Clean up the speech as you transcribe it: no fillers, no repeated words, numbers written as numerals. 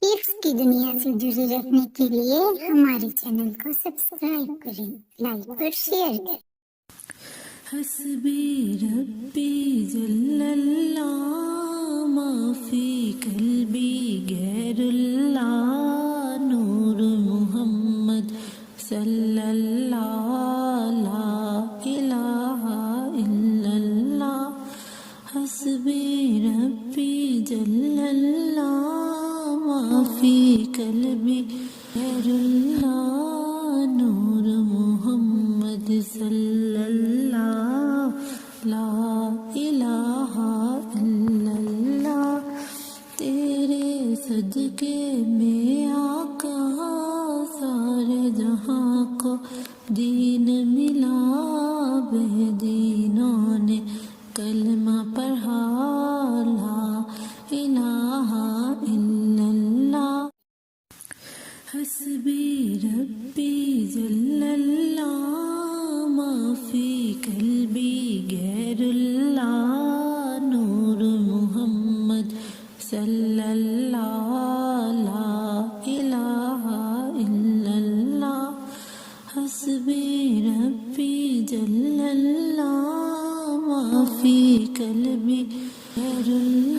Tips کی دنیا سے جڑے رہنے کے لیے ہمارے چینل کو سبسکرائب کریں، لائک اور شیئر کریں۔ حسبی ربی جل اللہ ما فی قلبی غیر اللہ نور محمد صلی اللہ لا الہ الا اللہ۔ حسبی ربی جل اللہ ما فی قلبی غیر اللہ نور محمد صلی اللہ لا الہ الا اللہ۔ تیرے صدقے میں آقا سارے جہاں کو دین ملا، بے دینوں نے کلمہ پڑھا لا الہ الا اللہ۔ حسبی ربی جل اللہ ما فی قلبی غیر اللہ نور محمد صلی اللہ لا الہ الا اللہ۔ حسبی ربی جل اللہ ما فی قلبی غیر اللہ